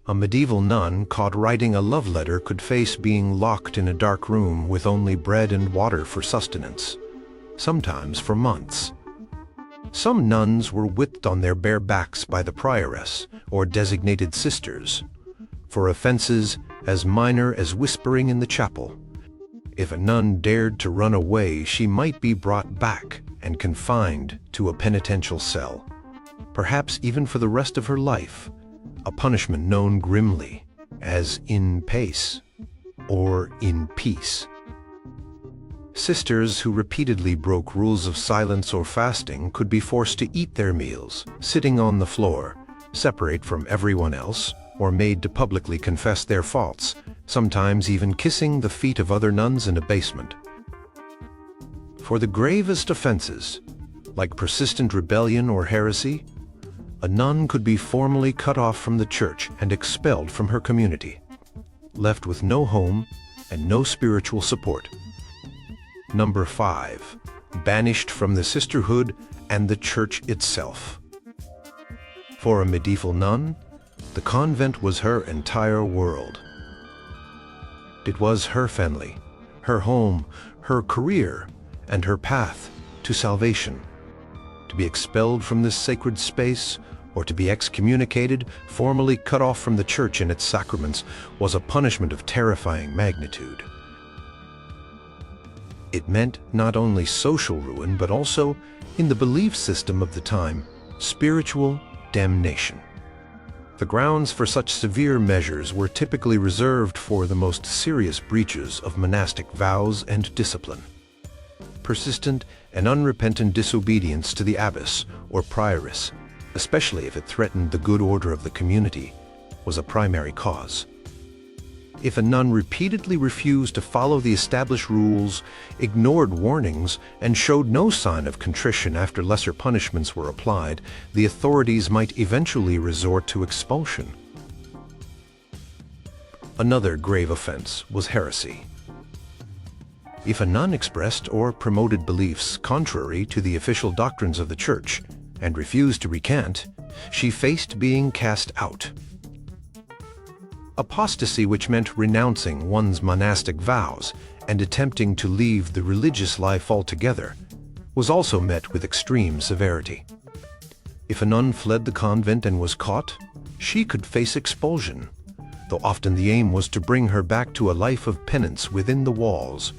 A medieval nun caught writing a love letter could face being locked in a dark room with only bread and water for sustenance, sometimes for months. Some nuns were whipped on their bare backs by the prioress or designated sisters for offenses as minor as whispering in the chapel. If a nun dared to run away, she might be brought back and confined to a penitential cell, perhaps even for the rest of her life, a punishment known grimly as in pace or in peace. Sisters who repeatedly broke rules of silence or fasting could be forced to eat their meals, sitting on the floor, separate from everyone else, or made to publicly confess their faults, sometimes even kissing the feet of other nuns in a basement. For the gravest offenses, like persistent rebellion or heresy, a nun could be formally cut off from the church and expelled from her community, left with no home and no spiritual support. Number 5. Banished from the sisterhood and the church itself. For a medieval nun, the convent was her entire world. It was her family, her home, her career, and her path to salvation. To be expelled from this sacred space, or to be excommunicated, formally cut off from the church and its sacraments, was a punishment of terrifying magnitude. It meant not only social ruin, but also, in the belief system of the time, spiritual damnation. The grounds for such severe measures were typically reserved for the most serious breaches of monastic vows and discipline. Persistent and unrepentant disobedience to the abbess or prioress, especially if it threatened the good order of the community, was a primary cause. If a nun repeatedly refused to follow the established rules, ignored warnings, and showed no sign of contrition after lesser punishments were applied, the authorities might eventually resort to expulsion. Another grave offense was heresy. If a nun expressed or promoted beliefs contrary to the official doctrines of the church and refused to recant, she faced being cast out. Apostasy, which meant renouncing one's monastic vows and attempting to leave the religious life altogether, was also met with extreme severity. If a nun fled the convent and was caught, she could face expulsion, though often the aim was to bring her back to a life of penance within the walls.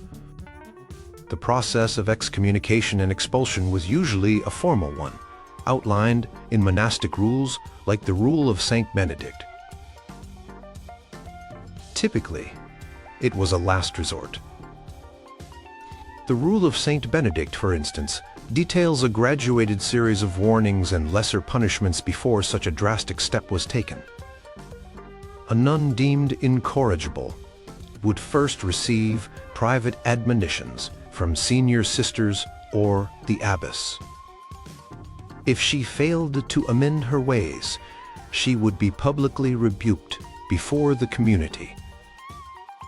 The process of excommunication and expulsion was usually a formal one, outlined in monastic rules like the Rule of Saint Benedict. Typically, it was a last resort. The Rule of Saint Benedict, for instance, details a graduated series of warnings and lesser punishments before such a drastic step was taken. A nun deemed incorrigible would first receive private admonitions from senior sisters or the abbess. If she failed to amend her ways, she would be publicly rebuked before the community.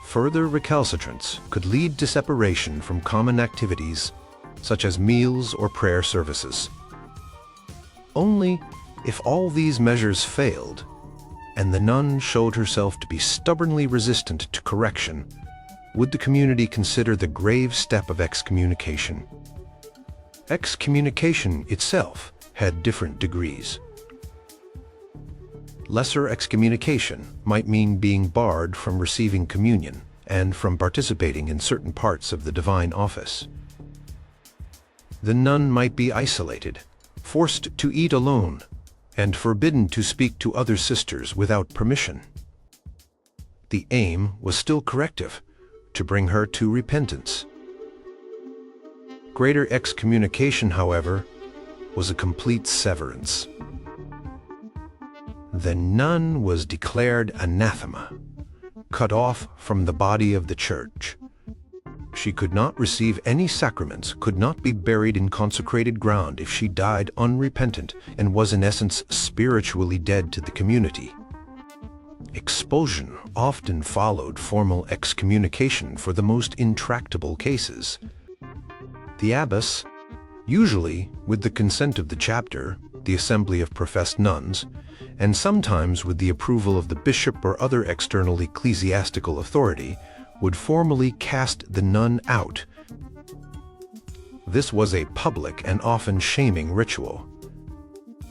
Further recalcitrance could lead to separation from common activities, such as meals or prayer services. Only if all these measures failed, and the nun showed herself to be stubbornly resistant to correction, would the community consider the grave step of excommunication. Excommunication itself had different degrees. Lesser excommunication might mean being barred from receiving communion and from participating in certain parts of the divine office. The nun might be isolated, forced to eat alone, and forbidden to speak to other sisters without permission. The aim was still corrective, to bring her to repentance. Greater excommunication, however, was a complete severance. The nun was declared anathema, cut off from the body of the church. She could not receive any sacraments, could not be buried in consecrated ground if she died unrepentant and was in essence spiritually dead to the community. Expulsion often followed formal excommunication for the most intractable cases. The abbess, usually with the consent of the chapter, the assembly of professed nuns, and sometimes with the approval of the bishop or other external ecclesiastical authority, would formally cast the nun out. This was a public and often shaming ritual.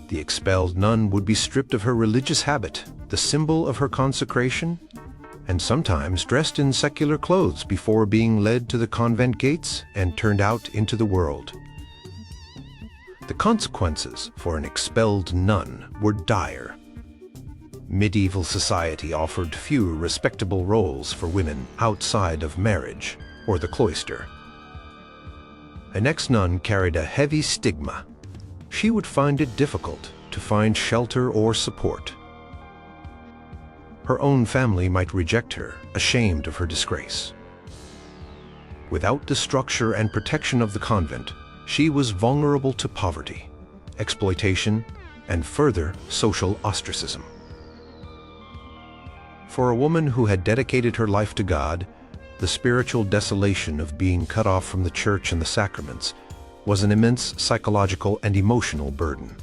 The expelled nun would be stripped of her religious habit, the symbol of her consecration, and sometimes dressed in secular clothes before being led to the convent gates and turned out into the world. The consequences for an expelled nun were dire. Medieval society offered few respectable roles for women outside of marriage or the cloister. An ex-nun carried a heavy stigma. She would find it difficult to find shelter or support. Her own family might reject her, ashamed of her disgrace. Without the structure and protection of the convent, she was vulnerable to poverty, exploitation, and further social ostracism. For a woman who had dedicated her life to God, the spiritual desolation of being cut off from the church and the sacraments was an immense psychological and emotional burden.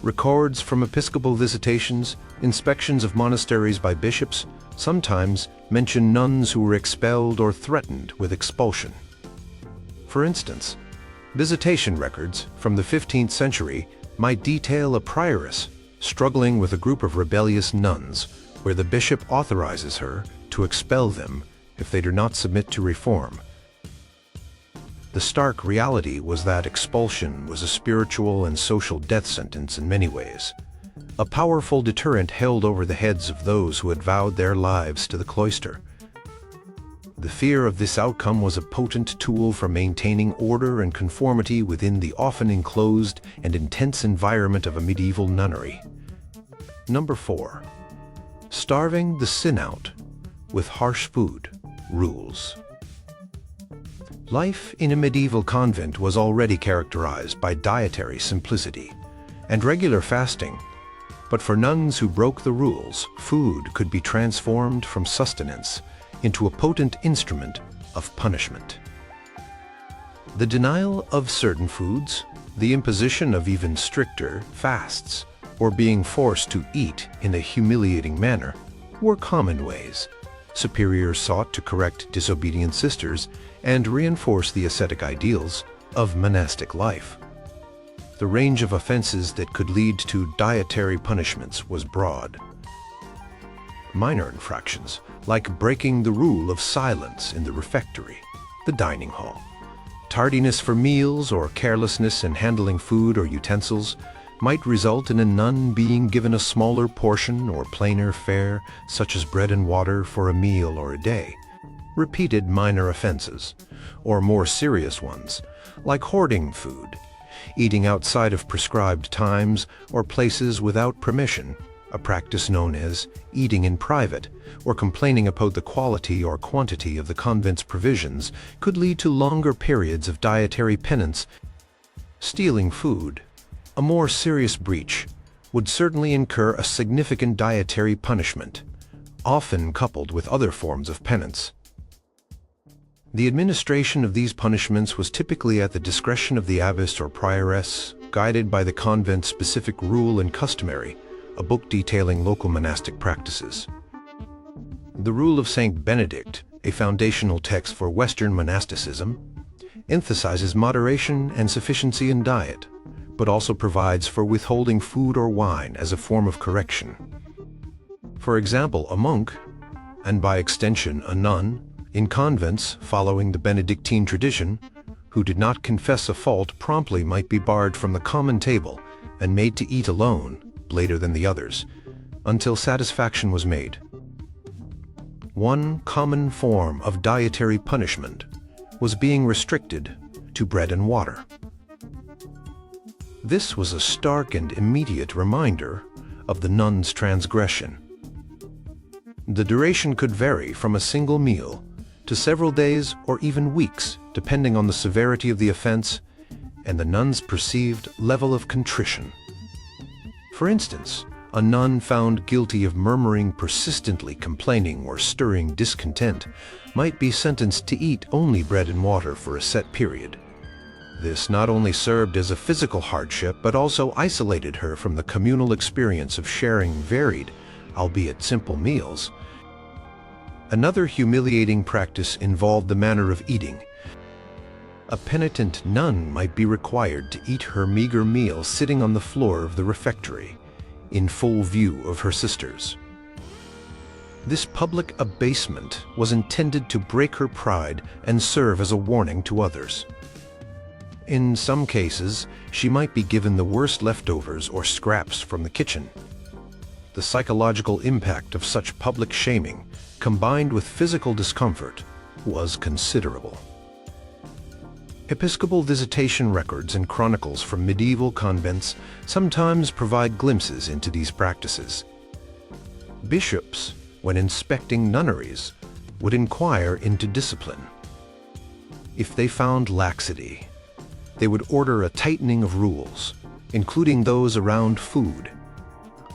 Records from episcopal visitations, inspections of monasteries by bishops, sometimes mention nuns who were expelled or threatened with expulsion. For instance, visitation records from the 15th century might detail a prioress struggling with a group of rebellious nuns, where the bishop authorizes her to expel them if they do not submit to reform. The stark reality was that expulsion was a spiritual and social death sentence in many ways, a powerful deterrent held over the heads of those who had vowed their lives to the cloister. The fear of this outcome was a potent tool for maintaining order and conformity within the often enclosed and intense environment of a medieval nunnery. Number 4. Starving the sin out with harsh food rules. Life in a medieval convent was already characterized by dietary simplicity and regular fasting, but for nuns who broke the rules, food could be transformed from sustenance into a potent instrument of punishment. The denial of certain foods, the imposition of even stricter fasts, or being forced to eat in a humiliating manner were common ways. Superiors sought to correct disobedient sisters and reinforce the ascetic ideals of monastic life. The range of offenses that could lead to dietary punishments was broad. Minor infractions, like breaking the rule of silence in the refectory, the dining hall, tardiness for meals, or carelessness in handling food or utensils, might result in a nun being given a smaller portion or plainer fare, such as bread and water for a meal or a day. Repeated minor offenses, or more serious ones, like hoarding food, eating outside of prescribed times or places without permission, a practice known as eating in private, or complaining about the quality or quantity of the convent's provisions, could lead to longer periods of dietary penance. Stealing food, a more serious breach, would certainly incur a significant dietary punishment, often coupled with other forms of penance. The administration of these punishments was typically at the discretion of the abbess or prioress, guided by the convent's specific rule and customary, a book detailing local monastic practices. The Rule of St. Benedict, a foundational text for Western monasticism, emphasizes moderation and sufficiency in diet, but also provides for withholding food or wine as a form of correction. For example, a monk, and by extension a nun, in convents following the Benedictine tradition, who did not confess a fault promptly might be barred from the common table and made to eat alone, later than the others, until satisfaction was made. One common form of dietary punishment was being restricted to bread and water. This was a stark and immediate reminder of the nun's transgression. The duration could vary from a single meal to several days or even weeks, depending on the severity of the offense and the nun's perceived level of contrition. For instance, a nun found guilty of murmuring, persistently complaining, or stirring discontent might be sentenced to eat only bread and water for a set period. This not only served as a physical hardship, but also isolated her from the communal experience of sharing varied, albeit simple meals. Another humiliating practice involved the manner of eating. A penitent nun might be required to eat her meager meal sitting on the floor of the refectory, in full view of her sisters. This public abasement was intended to break her pride and serve as a warning to others. In some cases, she might be given the worst leftovers or scraps from the kitchen. The psychological impact of such public shaming, combined with physical discomfort, was considerable. Episcopal visitation records and chronicles from medieval convents sometimes provide glimpses into these practices. Bishops, when inspecting nunneries, would inquire into discipline. If they found laxity, they would order a tightening of rules, including those around food.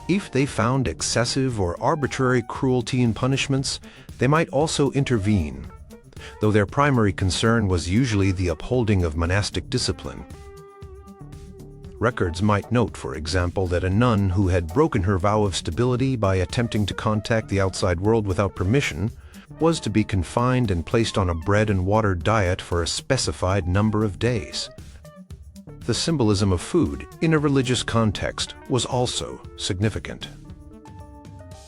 If they found excessive or arbitrary cruelty in punishments, they might also intervene, though their primary concern was usually the upholding of monastic discipline. Records might note, for example, that a nun who had broken her vow of stability by attempting to contact the outside world without permission was to be confined and placed on a bread and water diet for a specified number of days. The symbolism of food in a religious context was also significant.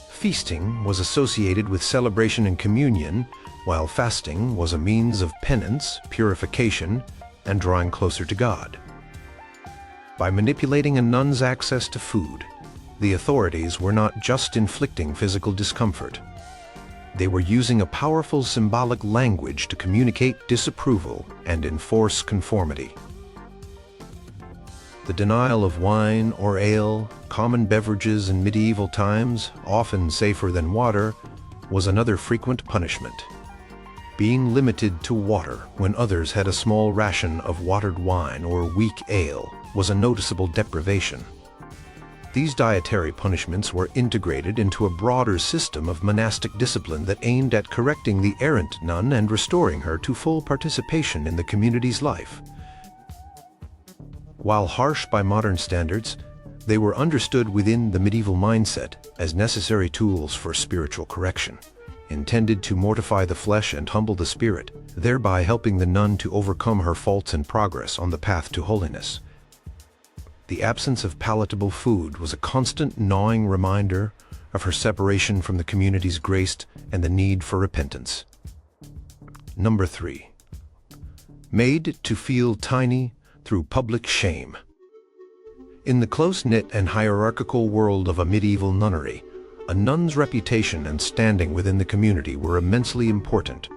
Feasting was associated with celebration and communion, while fasting was a means of penance, purification, and drawing closer to God. By manipulating a nun's access to food, the authorities were not just inflicting physical discomfort. They were using a powerful symbolic language to communicate disapproval and enforce conformity. The denial of wine or ale, common beverages in medieval times, often safer than water, was another frequent punishment. Being limited to water when others had a small ration of watered wine or weak ale was a noticeable deprivation. These dietary punishments were integrated into a broader system of monastic discipline that aimed at correcting the errant nun and restoring her to full participation in the community's life. While harsh by modern standards, they were understood within the medieval mindset as necessary tools for spiritual correction, intended to mortify the flesh and humble the spirit, thereby helping the nun to overcome her faults and progress on the path to holiness. The absence of palatable food was a constant gnawing reminder of her separation from the community's grace and the need for repentance. Number 3. Made to feel tiny through public shame. In the close-knit and hierarchical world of a medieval nunnery, a nun's reputation and standing within the community were immensely important.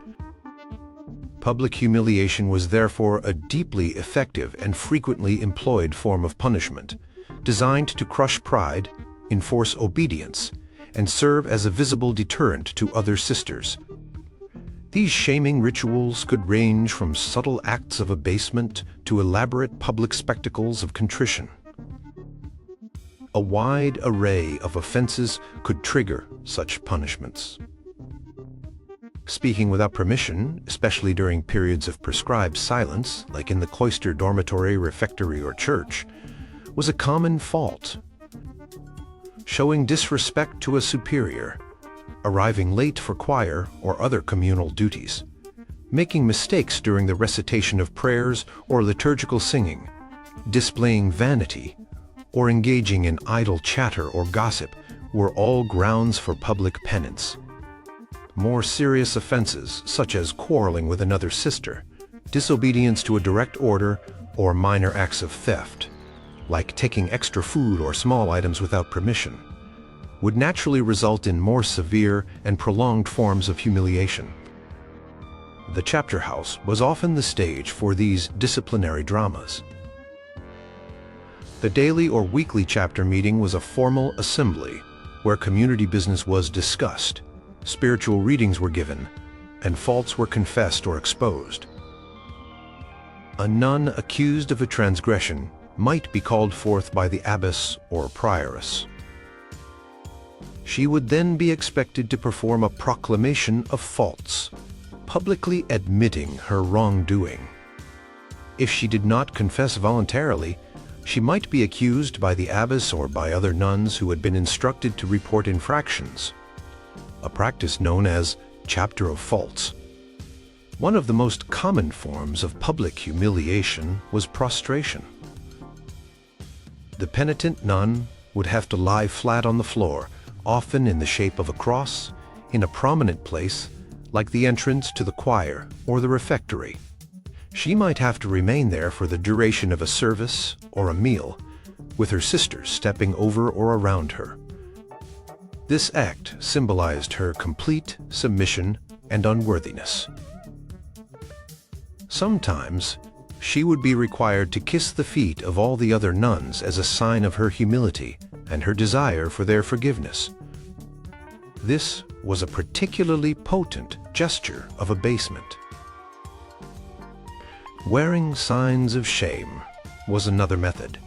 Public humiliation was therefore a deeply effective and frequently employed form of punishment, designed to crush pride, enforce obedience, and serve as a visible deterrent to other sisters. These shaming rituals could range from subtle acts of abasement to elaborate public spectacles of contrition. A wide array of offenses could trigger such punishments. Speaking without permission, especially during periods of prescribed silence, like in the cloister, dormitory, refectory, or church, was a common fault. Showing disrespect to a superior, arriving late for choir or other communal duties, making mistakes during the recitation of prayers or liturgical singing, displaying vanity, or engaging in idle chatter or gossip were all grounds for public penance. More serious offenses, such as quarreling with another sister, disobedience to a direct order, or minor acts of theft, like taking extra food or small items without permission, would naturally result in more severe and prolonged forms of humiliation. The chapter house was often the stage for these disciplinary dramas. The daily or weekly chapter meeting was a formal assembly where community business was discussed, spiritual readings were given, and faults were confessed or exposed. A nun accused of a transgression might be called forth by the abbess or prioress. She would then be expected to perform a proclamation of faults, publicly admitting her wrongdoing. If she did not confess voluntarily, she might be accused by the abbess or by other nuns who had been instructed to report infractions, a practice known as chapter of faults. One of the most common forms of public humiliation was prostration. The penitent nun would have to lie flat on the floor, often in the shape of a cross, in a prominent place, like the entrance to the choir or the refectory. She might have to remain there for the duration of a service or a meal, with her sisters stepping over or around her. This act symbolized her complete submission and unworthiness. Sometimes, she would be required to kiss the feet of all the other nuns as a sign of her humility and her desire for their forgiveness. This was a particularly potent gesture of abasement. Wearing signs of shame was another method.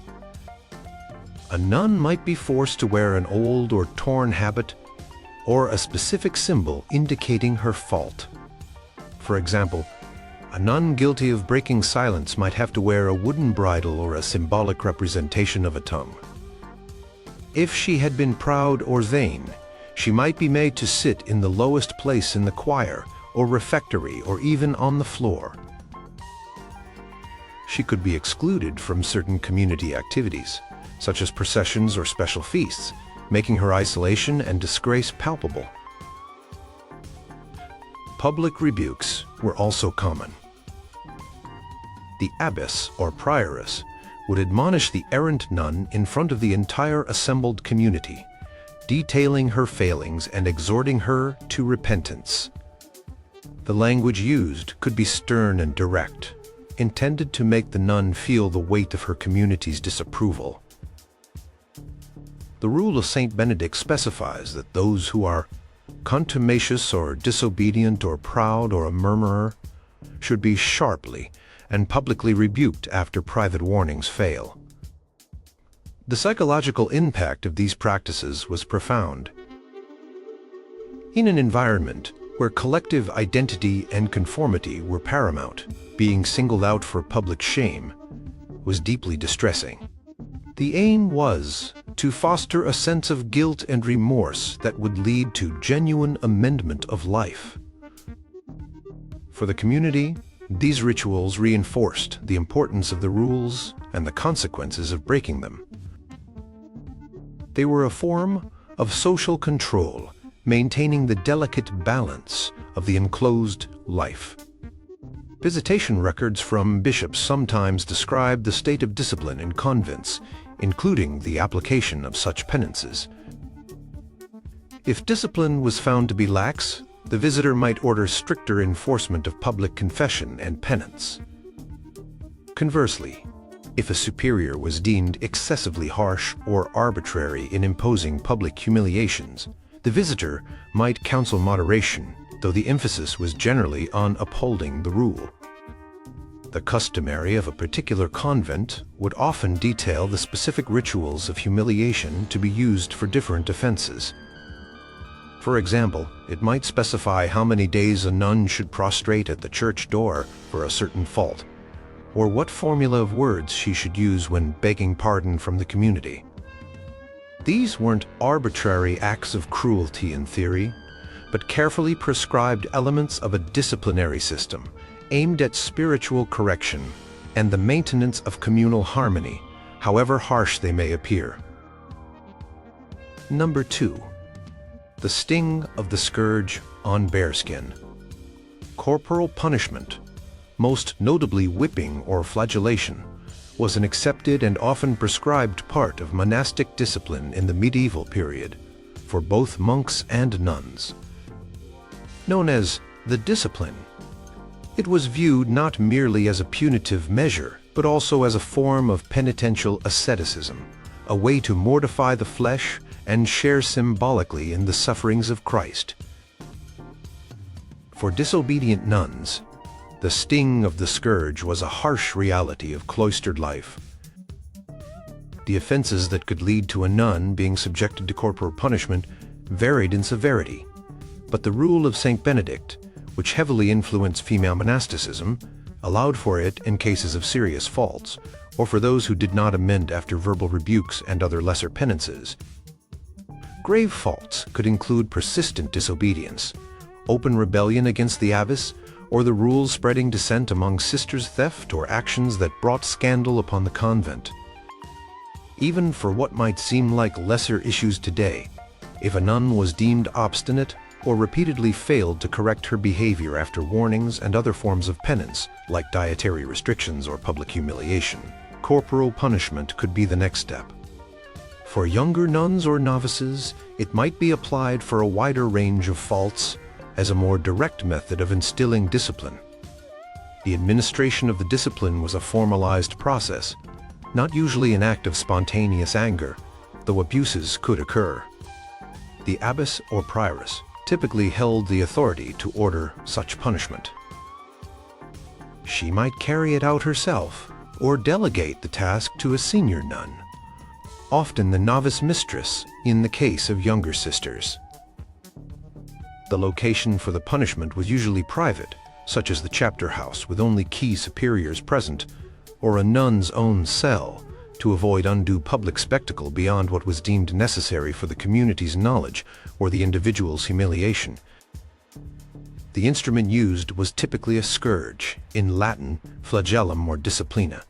A nun might be forced to wear an old or torn habit or a specific symbol indicating her fault. For example, a nun guilty of breaking silence might have to wear a wooden bridle or a symbolic representation of a tongue. If she had been proud or vain, she might be made to sit in the lowest place in the choir or refectory or even on the floor. She could be excluded from certain community activities, such as processions or special feasts, making her isolation and disgrace palpable. Public rebukes were also common. The abbess or prioress would admonish the errant nun in front of the entire assembled community, detailing her failings and exhorting her to repentance. The language used could be stern and direct, intended to make the nun feel the weight of her community's disapproval. The rule of Saint Benedict specifies that those who are contumacious or disobedient or proud or a murmurer should be sharply and publicly rebuked after private warnings fail. The psychological impact of these practices was profound. In an environment where collective identity and conformity were paramount, being singled out for public shame was deeply distressing. The aim was to foster a sense of guilt and remorse that would lead to genuine amendment of life. For the community, these rituals reinforced the importance of the rules and the consequences of breaking them. They were a form of social control, maintaining the delicate balance of the enclosed life. Visitation records from bishops sometimes describe the state of discipline in convents, including the application of such penances. If discipline was found to be lax, the visitor might order stricter enforcement of public confession and penance. Conversely, if a superior was deemed excessively harsh or arbitrary in imposing public humiliations, the visitor might counsel moderation, though the emphasis was generally on upholding the rule. The customary of a particular convent would often detail the specific rituals of humiliation to be used for different offenses. For example, it might specify how many days a nun should prostrate at the church door for a certain fault, or what formula of words she should use when begging pardon from the community. These weren't arbitrary acts of cruelty in theory, but carefully prescribed elements of a disciplinary system aimed at spiritual correction and the maintenance of communal harmony, however harsh they may appear. Number 2. The sting of the scourge on bearskin. Corporal punishment, most notably whipping or flagellation, was an accepted and often prescribed part of monastic discipline in the medieval period for both monks and nuns. Known as the discipline, it was viewed not merely as a punitive measure, but also as a form of penitential asceticism, a way to mortify the flesh and share symbolically in the sufferings of Christ. For disobedient nuns, the sting of the scourge was a harsh reality of cloistered life. The offenses that could lead to a nun being subjected to corporal punishment varied in severity, but the rule of Saint Benedict, which heavily influenced female monasticism, allowed for it in cases of serious faults, or for those who did not amend after verbal rebukes and other lesser penances. Grave faults could include persistent disobedience, open rebellion against the abbess, or the rules spreading dissent among sisters, theft, or actions that brought scandal upon the convent. Even for what might seem like lesser issues today, if a nun was deemed obstinate or repeatedly failed to correct her behavior after warnings and other forms of penance, like dietary restrictions or public humiliation, corporal punishment could be the next step. For younger nuns or novices, it might be applied for a wider range of faults as a more direct method of instilling discipline. The administration of the discipline was a formalized process, not usually an act of spontaneous anger, though abuses could occur. The abbess or prioress typically held the authority to order such punishment. She might carry it out herself or delegate the task to a senior nun, often the novice mistress in the case of younger sisters. The location for the punishment was usually private, such as the chapter house with only key superiors present, or a nun's own cell, to avoid undue public spectacle beyond what was deemed necessary for the community's knowledge or the individual's humiliation. The instrument used was typically a scourge, in Latin flagellum or disciplina,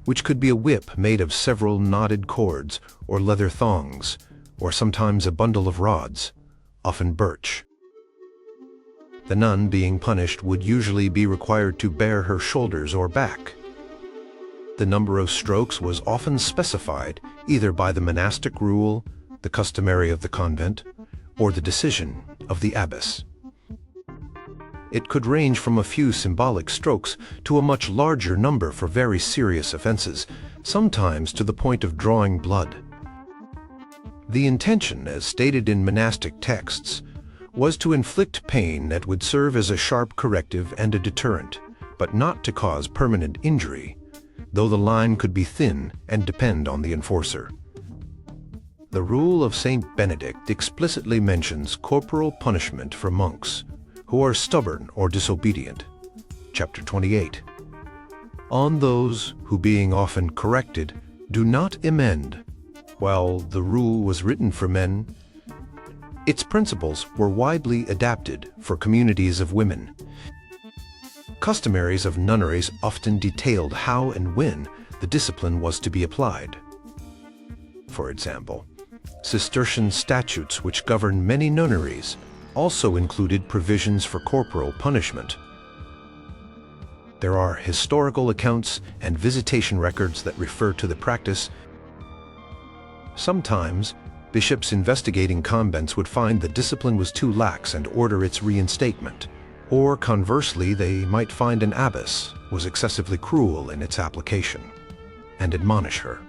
which could be a whip made of several knotted cords or leather thongs, or sometimes a bundle of rods, often birch. The nun being punished would usually be required to bare her shoulders or back. The number of strokes was often specified either by the monastic rule, the customary of the convent, or the decision of the abbess. It could range from a few symbolic strokes to a much larger number for very serious offenses, sometimes to the point of drawing blood. The intention, as stated in monastic texts, was to inflict pain that would serve as a sharp corrective and a deterrent, but not to cause permanent injury, though the line could be thin and depend on the enforcer. The rule of Saint Benedict explicitly mentions corporal punishment for monks who are stubborn or disobedient, chapter 28. On those who, being often corrected, do not amend. While the rule was written for men, its principles were widely adapted for communities of women. Customaries of nunneries often detailed how and when the discipline was to be applied. For example, Cistercian statutes which governed many nunneries also included provisions for corporal punishment. There are historical accounts and visitation records that refer to the practice. Sometimes, bishops investigating convents would find the discipline was too lax and order its reinstatement. Or conversely, they might find an abbess was excessively cruel in its application and admonish her.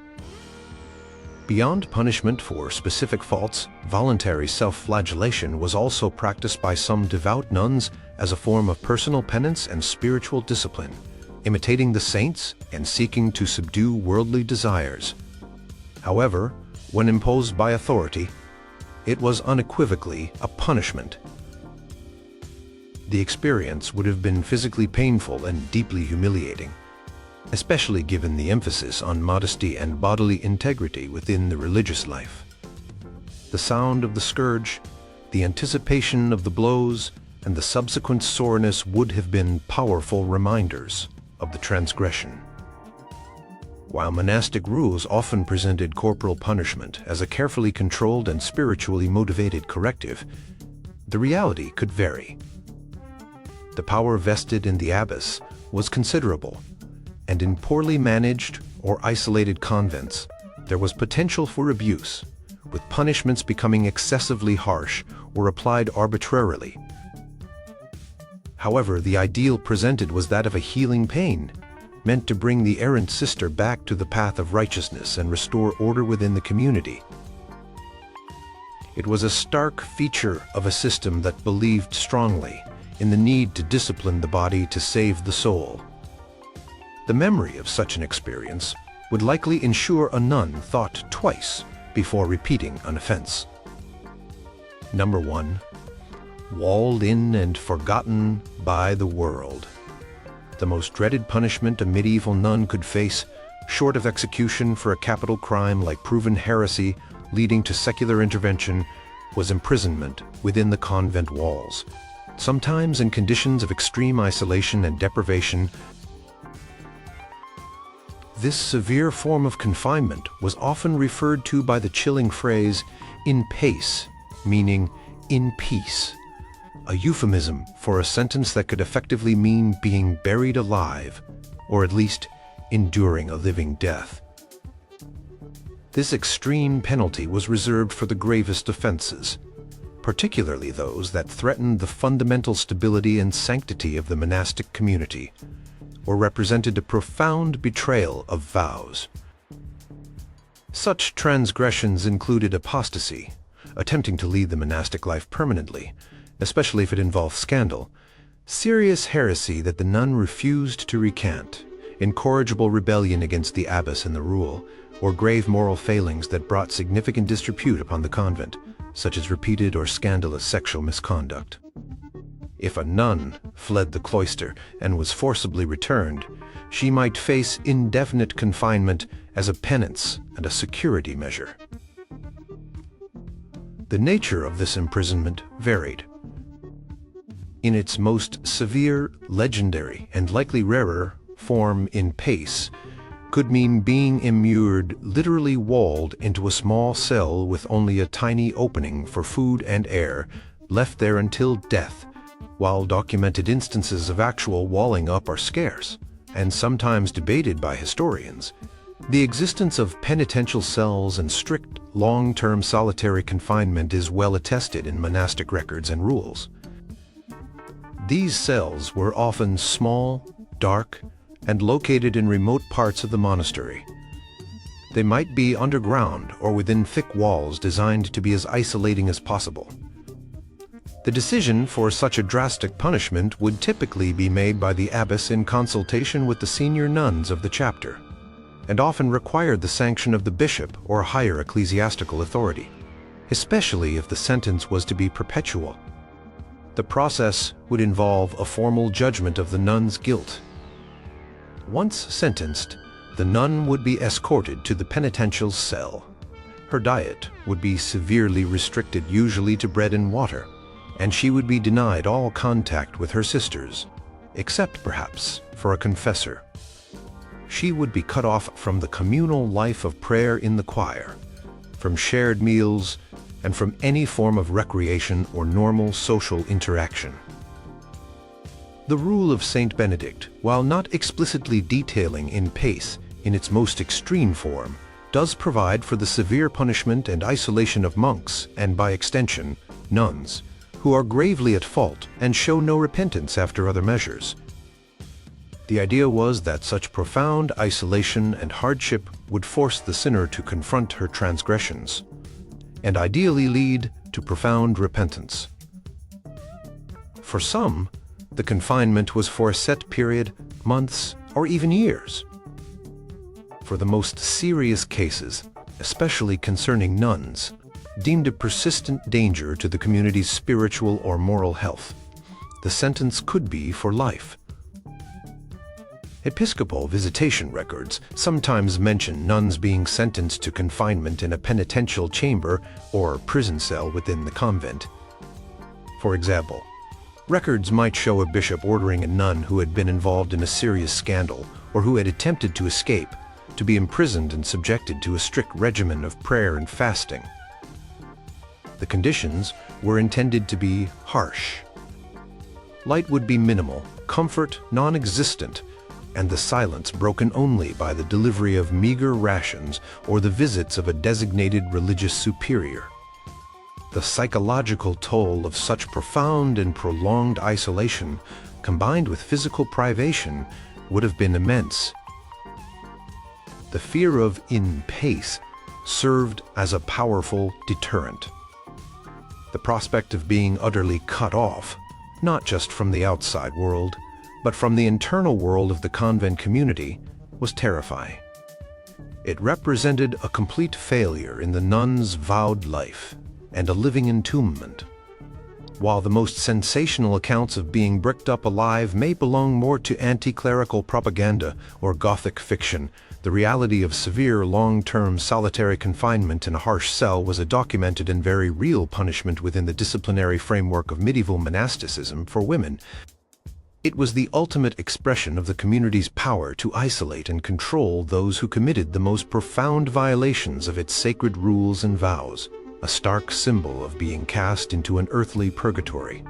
Beyond punishment for specific faults, voluntary self-flagellation was also practiced by some devout nuns as a form of personal penance and spiritual discipline, imitating the saints and seeking to subdue worldly desires. However, when imposed by authority, it was unequivocally a punishment. The experience would have been physically painful and deeply humiliating, especially given the emphasis on modesty and bodily integrity within the religious life. The sound of the scourge, the anticipation of the blows, and the subsequent soreness would have been powerful reminders of the transgression. While monastic rules often presented corporal punishment as a carefully controlled and spiritually motivated corrective, the reality could vary. The power vested in the abbess was considerable, and in poorly managed or isolated convents, there was potential for abuse, with punishments becoming excessively harsh or applied arbitrarily. However, the ideal presented was that of a healing pain, meant to bring the errant sister back to the path of righteousness and restore order within the community. It was a stark feature of a system that believed strongly in the need to discipline the body to save the soul. The memory of such an experience would likely ensure a nun thought twice before repeating an offense. Number 1. Walled in and forgotten by the world. The most dreaded punishment a medieval nun could face, short of execution for a capital crime like proven heresy leading to secular intervention, was imprisonment within the convent walls, sometimes in conditions of extreme isolation and deprivation. This severe form of confinement was often referred to by the chilling phrase "in pace," meaning in peace, a euphemism for a sentence that could effectively mean being buried alive, or at least enduring a living death. This extreme penalty was reserved for the gravest offenses, particularly those that threatened the fundamental stability and sanctity of the monastic community, or represented a profound betrayal of vows. Such transgressions included apostasy, attempting to lead the monastic life permanently, especially if it involved scandal, serious heresy that the nun refused to recant, incorrigible rebellion against the abbess and the rule, or grave moral failings that brought significant disrepute upon the convent, such as repeated or scandalous sexual misconduct. If a nun fled the cloister and was forcibly returned, she might face indefinite confinement as a penance and a security measure. The nature of this imprisonment varied. In its most severe, legendary, and likely rarer form, in pace, could mean being immured, literally walled into a small cell with only a tiny opening for food and air, left there until death, while documented instances of actual walling up are scarce, and sometimes debated by historians. The existence of penitential cells and strict, long-term solitary confinement is well attested in monastic records and rules. These cells were often small, dark, and located in remote parts of the monastery. They might be underground or within thick walls designed to be as isolating as possible. The decision for such a drastic punishment would typically be made by the abbess in consultation with the senior nuns of the chapter, and often required the sanction of the bishop or higher ecclesiastical authority, especially if the sentence was to be perpetual. The process would involve a formal judgment of the nun's guilt. Once sentenced, the nun would be escorted to the penitential cell. Her diet would be severely restricted, usually to bread and water, and she would be denied all contact with her sisters, except perhaps for a confessor. She would be cut off from the communal life of prayer in the choir, from shared meals, and from any form of recreation or normal social interaction. The rule of Saint Benedict, while not explicitly detailing in pace in its most extreme form, does provide for the severe punishment and isolation of monks, and by extension, nuns, who are gravely at fault and show no repentance after other measures. The idea was that such profound isolation and hardship would force the sinner to confront her transgressions, and ideally lead to profound repentance. For some, the confinement was for a set period, months, or even years. For the most serious cases, especially concerning nuns, deemed a persistent danger to the community's spiritual or moral health, the sentence could be for life. Episcopal visitation records sometimes mention nuns being sentenced to confinement in a penitential chamber or prison cell within the convent. For example, records might show a bishop ordering a nun who had been involved in a serious scandal or who had attempted to escape to be imprisoned and subjected to a strict regimen of prayer and fasting. The conditions were intended to be harsh. Light would be minimal, comfort non-existent, and the silence broken only by the delivery of meager rations or the visits of a designated religious superior. The psychological toll of such profound and prolonged isolation, combined with physical privation, would have been immense. The fear of in pace served as a powerful deterrent. The prospect of being utterly cut off, not just from the outside world, but from the internal world of the convent community, was terrifying. It represented a complete failure in the nun's vowed life and a living entombment. While the most sensational accounts of being bricked up alive may belong more to anti-clerical propaganda or Gothic fiction, the reality of severe long-term solitary confinement in a harsh cell was a documented and very real punishment within the disciplinary framework of medieval monasticism for women. It was the ultimate expression of the community's power to isolate and control those who committed the most profound violations of its sacred rules and vows, a stark symbol of being cast into an earthly purgatory.